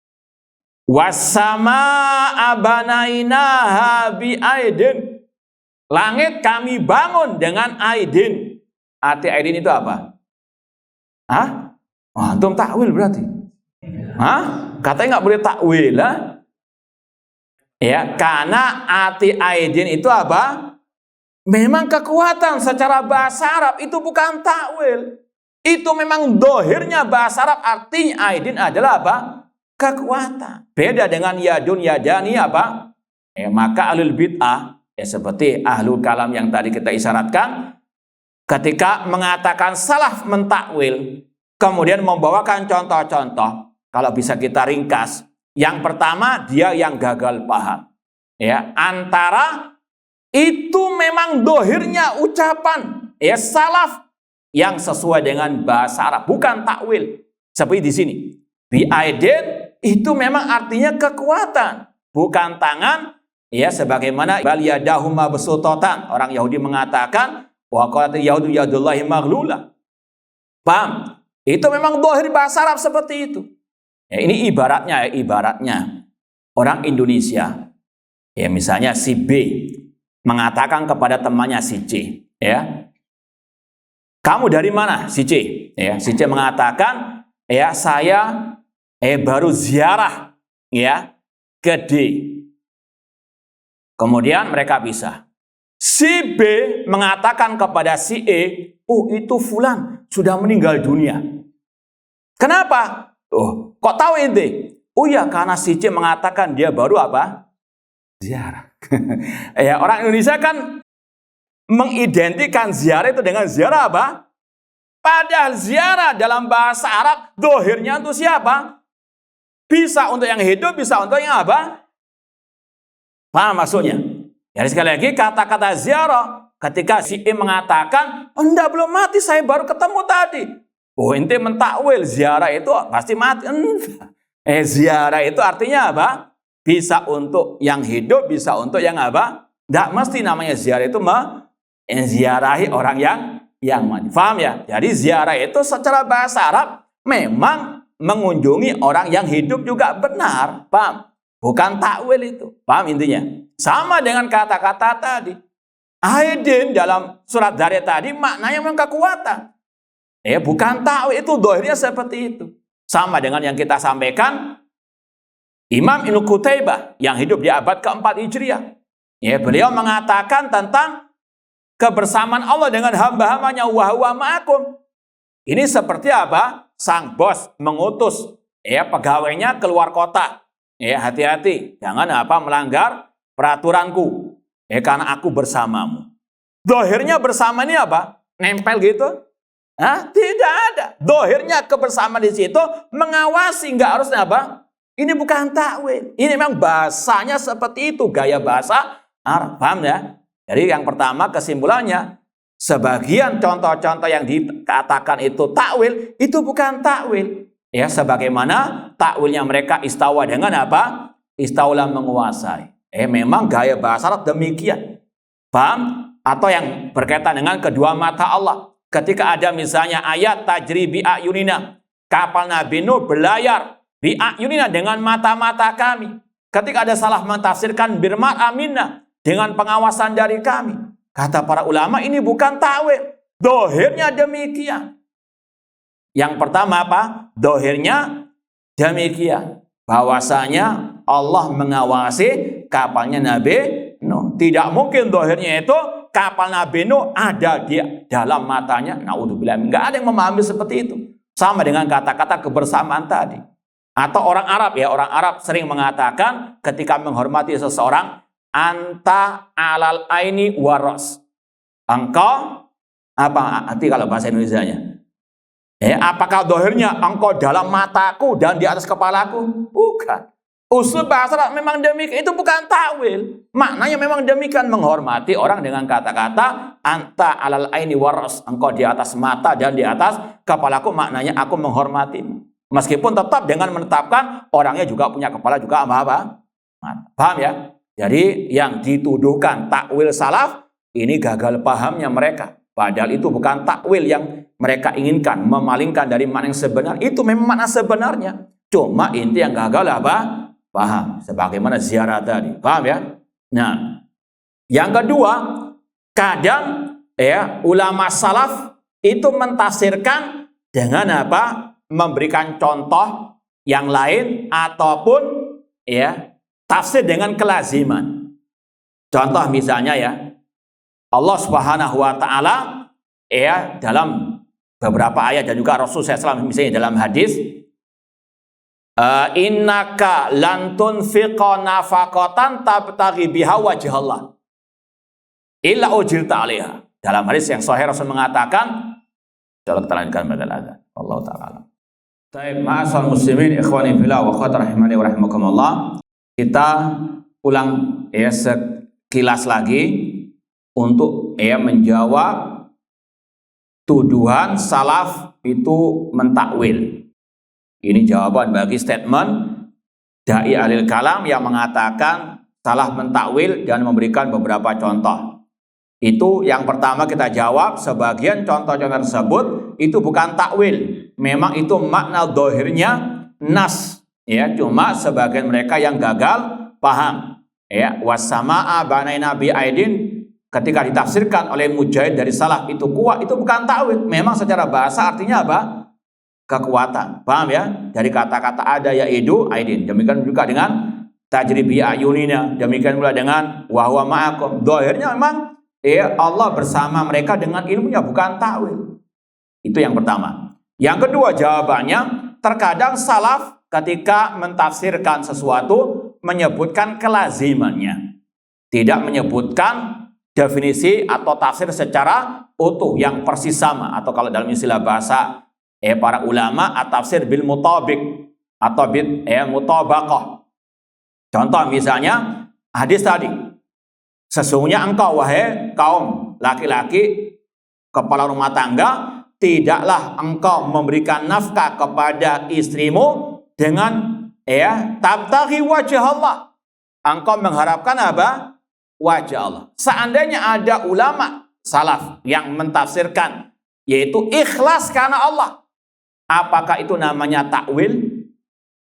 wasama abanainaha bi aidin. Langit kami bangun dengan aidin. Arti aidin itu apa? Hah? Oh, antum takwil berarti. Hah? Katanya nggak boleh takwil lah. Ya, karena arti aidin itu apa? Memang kekuatan secara bahasa Arab, itu bukan takwil. Itu memang dohirnya bahasa Arab, artinya aidin adalah apa? Kekuatan. Beda dengan yadun, yadani apa? Maka ahlul bid'ah, seperti ahlul kalam yang tadi kita isyaratkan, ketika mengatakan salaf mentakwil, kemudian membawakan contoh-contoh, kalau bisa kita ringkas. Yang pertama, dia yang gagal paham. Ya, antara itu memang dohirnya ucapan salaf yang sesuai dengan bahasa Arab, bukan takwil. Seperti di sini, bi'aidin itu memang artinya kekuatan, bukan tangan. Ya, sebagaimana bal yadahuma besutatan, orang Yahudi mengatakan wa qalat yahudu yadullahi maghlula. Paham? Itu memang dohir bahasa Arab seperti itu. Ya, ini ibaratnya orang Indonesia, ya, misalnya si B mengatakan kepada temannya si C, ya, kamu dari mana si C? Ya, si C mengatakan, ya, saya baru ziarah, ya, ke D. Kemudian mereka bisa. Si B mengatakan kepada si E, oh itu fulan sudah meninggal dunia. Kenapa? Oh, kok tahu ente? Oh ya, karena si C mengatakan dia baru apa? Ziarah. Ya, orang Indonesia kan mengidentikan ziarah itu dengan ziarah apa? Padahal ziarah dalam bahasa Arab dohirnya untuk siapa? Bisa untuk yang hidup, bisa untuk yang apa? Paham maksudnya? Jadi sekali lagi kata-kata ziarah, ketika si E mengatakan, oh, enggak, belum mati, saya baru ketemu tadi. Oh, ente mentakwil ziarah itu pasti mati. Ziarah itu artinya apa? Bisa untuk yang hidup, bisa untuk yang apa? Tidak mesti namanya ziarah itu menziarahi orang yang mati. Paham ya? Jadi ziarah itu secara bahasa Arab memang mengunjungi orang yang hidup juga benar. Paham? Bukan takwil itu. Paham intinya? Sama dengan kata-kata tadi. Aidin dalam surat Dzariyat tadi maknanya memang kekuatan. Bukan takwil, itu dohirnya seperti itu. Sama dengan yang kita sampaikan Imam Ibnu Qutaibah yang hidup di abad keempat Hijriah. Beliau mengatakan tentang kebersamaan Allah dengan hamba-hambanya, wa huwa ma'akum. Ini seperti apa? Sang bos mengutus pegawainya keluar kota. Hati-hati, jangan melanggar peraturanku. Karena aku bersamamu. Dohirnya bersama ini apa? Nempel gitu? Tidak ada. Dohirnya kebersamaan di situ mengawasi, nggak harus apa? Ini bukan takwil. Ini memang bahasanya seperti itu, gaya bahasa Arab. Paham ya? Jadi yang pertama kesimpulannya, sebagian contoh-contoh yang dikatakan itu takwil, itu bukan takwil. Sebagaimana takwilnya mereka istawa dengan apa? Istaulah menguasai. Memang gaya bahasa Arab demikian. Paham? Atau yang berkaitan dengan kedua mata Allah. Ketika ada misalnya ayat tajri bi ayunina, kapal Nabi Nuh berlayar bi ayunina dengan mata-mata kami. Ketika ada salah mentafsirkan birmat aminna dengan pengawasan dari kami. Kata para ulama ini bukan takwil. Dohirnya demikian. Yang pertama apa? Dohirnya demikian. Bahwasanya Allah mengawasi kapalnya Nabi Nuh. Tidak mungkin dohirnya itu kapal Nabi Nuh ada di dalam matanya. Naudzubillah. Enggak ada yang memahami seperti itu. Sama dengan kata-kata kebersamaan tadi. Atau orang Arab ya, orang Arab sering mengatakan ketika menghormati seseorang, anta alal aini waras. Engkau apa arti kalau bahasa Indonesianya? Apakah dohirnya engkau dalam mataku dan di atas kepalaku? Bukan. Usul bahasa Arab memang demikian. Itu bukan takwil. Maknanya memang demikian, menghormati orang dengan kata-kata anta alal aini waras. Engkau di atas mata dan di atas kepalaku. Maknanya aku menghormatimu. Meskipun tetap dengan menetapkan orangnya juga punya kepala juga apa? Paham ya? Jadi yang dituduhkan takwil salaf ini gagal pahamnya mereka. Padahal itu bukan takwil yang mereka inginkan, memalingkan dari makna yang sebenar. Itu memang makna sebenarnya. Cuma inti yang gagal apa? Paham. Sebagaimana ziarah tadi. Paham ya? Nah, yang kedua, kadang ya ulama salaf itu mentafsirkan dengan apa? Memberikan contoh yang lain ataupun ya tafsir dengan kelaziman. Contoh misalnya ya, Allah Subhanahu wa taala ya dalam beberapa ayat dan juga Rasul SAW misalnya dalam hadis, innaka lan tunfiqa nafaqatan tabtaghi biha wajhallah illa ujirta 'alaiha. Dalam hadis yang sahih Rasul mengatakan, coba kita lanjutkan pada azan. Allah taala. Baik, ma'asal muslimin ikhwani fillah wa akhwat rahimani wa rahimakumullah. Kita ulang ya sekilas lagi untuk ya menjawab tuduhan salaf itu mentakwil. Ini jawaban bagi statement dai ahlil kalam yang mengatakan salah mentakwil dan memberikan beberapa contoh. Itu yang pertama kita jawab, sebagian contoh-contoh tersebut itu bukan takwil. Memang itu makna dohirnya nas. Ya, cuma sebagian mereka yang gagal paham. Ya, wasama'a banaina bi aidin ketika ditafsirkan oleh Mujahid dari salaf itu kuat, itu bukan takwil. Memang secara bahasa artinya apa? Kekuatan. Paham ya? Dari kata-kata ada yaidu aidin. Demikian juga dengan tajri bi ayunina. Demikian pula dengan wa huwa ma'akum. Dohirnya memang ya Allah bersama mereka dengan ilmunya, bukan takwil. Itu yang pertama. Yang kedua jawabannya, terkadang salaf ketika mentafsirkan sesuatu menyebutkan kelazimannya. Tidak menyebutkan definisi atau tafsir secara utuh yang persis sama. Atau kalau dalam istilah bahasa para ulama, at-tafsir bil mutabik atau bil mutabaqah. Contoh misalnya hadis tadi. Sesungguhnya engkau wahai kaum laki-laki kepala rumah tangga, tidaklah engkau memberikan nafkah kepada istrimu dengan tabtaghi wajah Allah. Engkau mengharapkan apa? Wajah Allah. Seandainya ada ulama salaf yang mentafsirkan yaitu ikhlas karena Allah, apakah itu namanya takwil?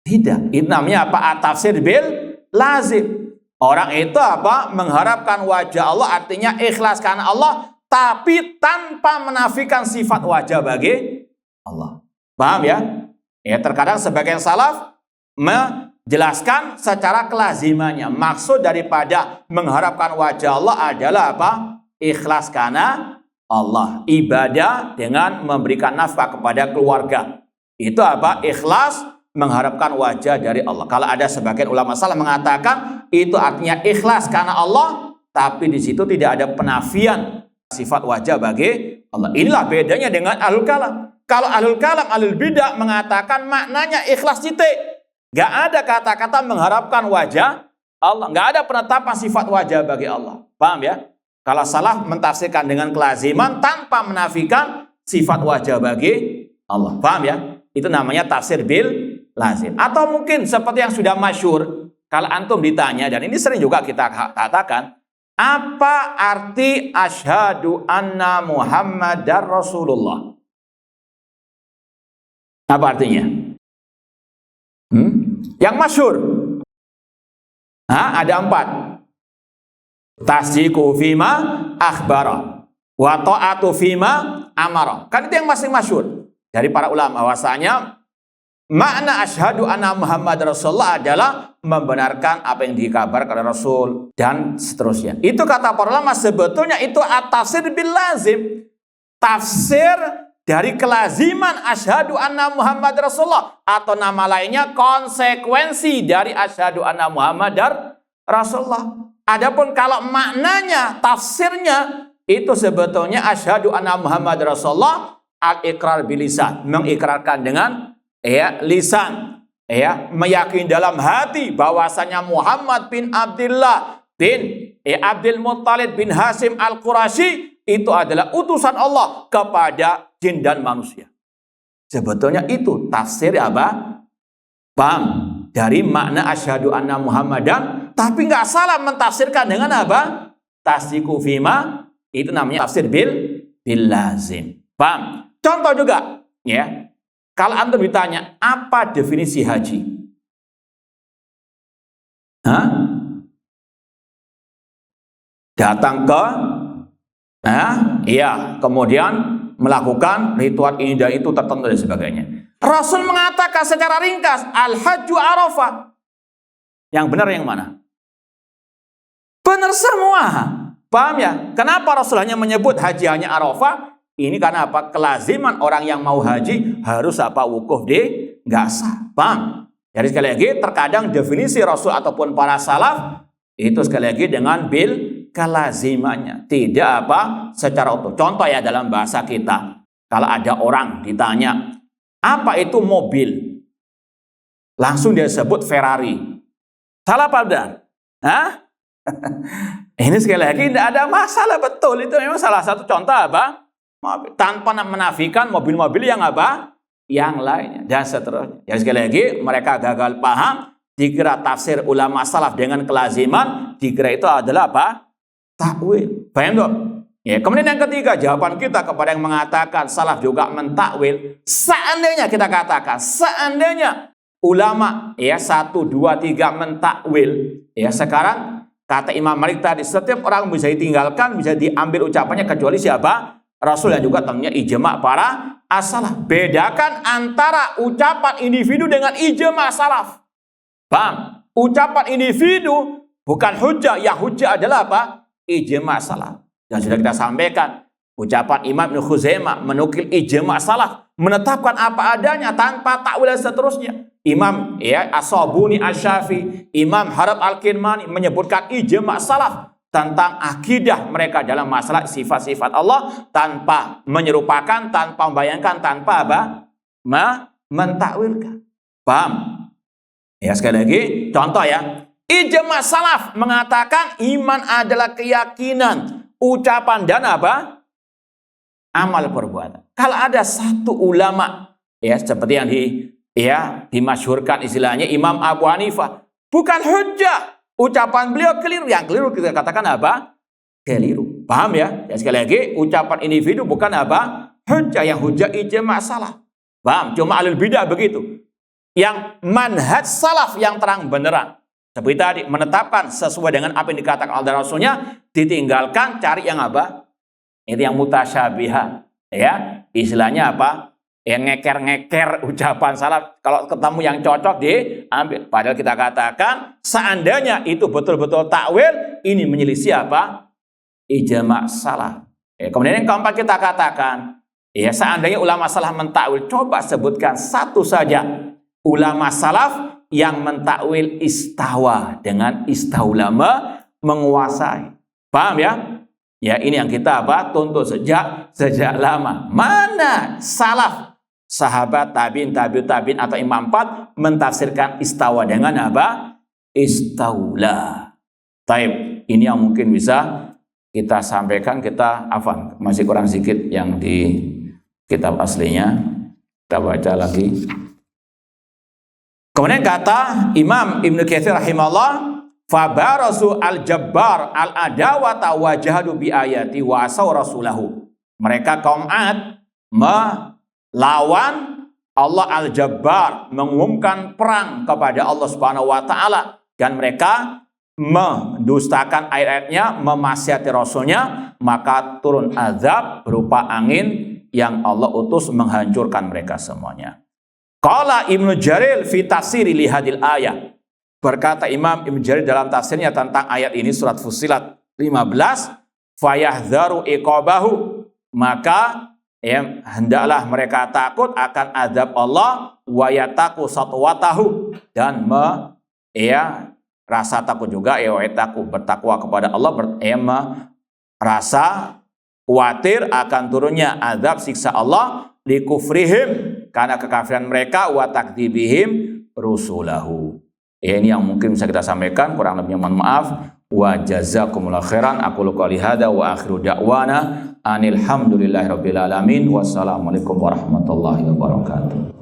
Tidak. Itu namanya apa? At-tafsir bil lazim. Orang itu apa? Mengharapkan wajah Allah, artinya ikhlas karena Allah, tapi tanpa menafikan sifat wajah bagi Allah. Paham ya? Ya, terkadang sebagian salaf menjelaskan secara kelazimannya. Maksud daripada mengharapkan wajah Allah adalah apa? Ikhlas karena Allah. Ibadah dengan memberikan nafkah kepada keluarga. Itu apa? Ikhlas mengharapkan wajah dari Allah. Kalau ada sebagian ulama salaf mengatakan itu artinya ikhlas karena Allah, tapi di situ tidak ada penafian sifat wajah bagi Allah. Inilah bedanya dengan ahlul kalam. Kalau ahlul kalam, ahlul bidah mengatakan maknanya ikhlas titik. Gak ada kata-kata mengharapkan wajah Allah. Gak ada penetapan sifat wajah bagi Allah. Paham ya? Kalau salah mentafsirkan dengan kelaziman tanpa menafikan sifat wajah bagi Allah. Paham ya? Itu namanya tafsir bil lazim. Atau mungkin seperti yang sudah masyhur, kalau antum ditanya, dan ini sering juga kita katakan, Apa arti asyhadu anna Muhammadar Rasulullah? Apa artinya? Yang masyhur. Ada 4. Tasdiqu fima akhbara wa ta'atu fima amara. Kan itu yang masih masyhur dari para ulama, bahwasanya makna asyhadu anna Muhammad Rasulullah adalah membenarkan apa yang dikabarkan oleh Rasul dan seterusnya. Itu kata para ulama sebetulnya itu at-tafsir bil lazim. Tafsir dari kelaziman asyhadu anna Muhammad Rasulullah, atau nama lainnya konsekuensi dari asyhadu anna Muhammadar Rasulullah. Adapun kalau maknanya, tafsirnya itu sebetulnya asyhadu anna Muhammad Rasulullah al-iqrar bil lisan, mengikrarkan dengan lisan, meyakini dalam hati bahwasanya Muhammad bin Abdullah bin Abdul Muttalib bin Hasim al-Quraisy itu adalah utusan Allah kepada jin dan manusia. Sebetulnya itu tafsir apa? Paham? Dari makna asyhadu anna Muhammadan, tapi nggak salah mentafsirkan dengan apa? Tasdiqu fima, itu namanya tafsir bil lazim. Paham? Contoh juga, ya. Kalau antum ditanya, apa definisi haji? Datang ke, kemudian melakukan ritual ini dan itu tertentu dan sebagainya. Rasul mengatakan secara ringkas, al-hajju arafah. Yang benar yang mana? Benar semua. Paham ya? Kenapa Rasul hanya menyebut haji hanya arafah? Ini karena apa? Kelaziman orang yang mau haji harus wukuf di sah. Paham? Jadi sekali lagi, terkadang definisi Rasul ataupun para salaf itu sekali lagi dengan bil kelazimannya, tidak secara utuh. Contoh ya dalam bahasa kita, kalau ada orang ditanya, apa itu mobil? Langsung dia sebut Ferrari. Salah apa benar? Ini sekali lagi tidak ada masalah, betul. Itu memang salah satu contoh tanpa menafikan mobil-mobil yang yang lainnya dan seterusnya. Jadi sekali lagi mereka gagal paham, dikira tafsir ulama salaf dengan kelaziman, dikira itu adalah takwil. Paham dong? Ya, kemudian yang ketiga, jawaban kita kepada yang mengatakan salaf juga mentakwil. Seandainya kita katakan, seandainya ulama 1, 2, 3 mentakwil, sekarang kata Imam Malik tadi, setiap orang bisa ditinggalkan, bisa diambil ucapannya kecuali siapa? Rasul, yang juga tentunya ijma' para as-salaf. Bedakan antara ucapan individu dengan ijma' salaf. Paham? Ucapan individu bukan hujjah. Yang hujjah adalah ijma' salaf. Dan sudah kita sampaikan, ucapan Imam Ibnu Khuzaimah menukil ijma' salaf, menetapkan apa adanya tanpa takwil dan seterusnya. Imam As-Sabuni Asy-Syafi'i, Imam Harab Al-Kirmani menyebutkan ijma' salaf tentang akidah mereka dalam masalah sifat-sifat Allah tanpa menyerupakan, tanpa membayangkan, tanpa mentakwilkan. Paham? Ya, sekali lagi contoh ya. Ijma' salaf mengatakan iman adalah keyakinan, ucapan dan amal perbuatan. Kalau ada satu ulama seperti yang dimasyhurkan istilahnya Imam Abu Hanifah, bukan hujjah. Ucapan beliau keliru, yang keliru kita katakan keliru. Paham ya? Ya, sekali lagi, ucapan individu bukan hujjah, yang hujjah ijma' salaf. Paham? Cuma ahlul bidah begitu. Yang manhaj salaf yang terang beneran. Seperti tadi, menetapkan sesuai dengan apa yang dikatakan oleh Rasulnya, ditinggalkan cari yang itu yang mutasyabihat. Ya, istilahnya yang ngeker-ngeker ucapan salaf, kalau ketemu yang cocok diambil. Padahal kita katakan seandainya itu betul-betul takwil, ini menyelisih ijma' salaf. Kemudian yang keempat kita katakan, seandainya ulama salaf mentakwil, coba sebutkan satu saja ulama salaf yang mentakwil istawa dengan istaulama, menguasai. Paham ya? Ya, ini yang kita tuntut sejak lama. Mana salaf, sahabat, tabi'in, tabi'ut tabi'in atau imam 4 mentafsirkan istawa dengan istaula. Taib, ini yang mungkin bisa kita sampaikan. Kita masih kurang sedikit yang di kitab aslinya. Kita baca lagi. Kemudian kata Imam Ibnu Katsir rahimahullah, Fabarasu al-jabbar al-adawata wajahadu bi ayati wa asaw rasulahu. Mereka kaum Ad melawan Allah al-jabbar, mengumumkan perang kepada Allah Subhanahu wa taala, dan mereka mendustakan ayat-ayatnya, memaksiati rasulnya, maka turun azab berupa angin yang Allah utus menghancurkan mereka semuanya. Qala Ibnu Jarir fi tafsiri li hadil ayat. Berkata Imam Ibnu Jarir dalam tafsirnya tentang ayat ini, surat Fussilat 15, fayahdharu iqabahu, maka hendaklah mereka takut akan azab Allah, wa yataku satwatahu, dan rasa takut juga, bertakwa kepada Allah, rasa khawatir akan turunnya azab siksa Allah, likufrihim, karena kekafiran mereka, wa takdzibihim rusulahu. Ini yang mungkin bisa kita sampaikan, kurang lebihnya mohon maaf. Wa jazakumullahu khairan. Aqulu qouli hadza wa akhiru da'wana anil hamdulillahi rabbil alamin. Wassalamualaikum warahmatullahi wabarakatuh.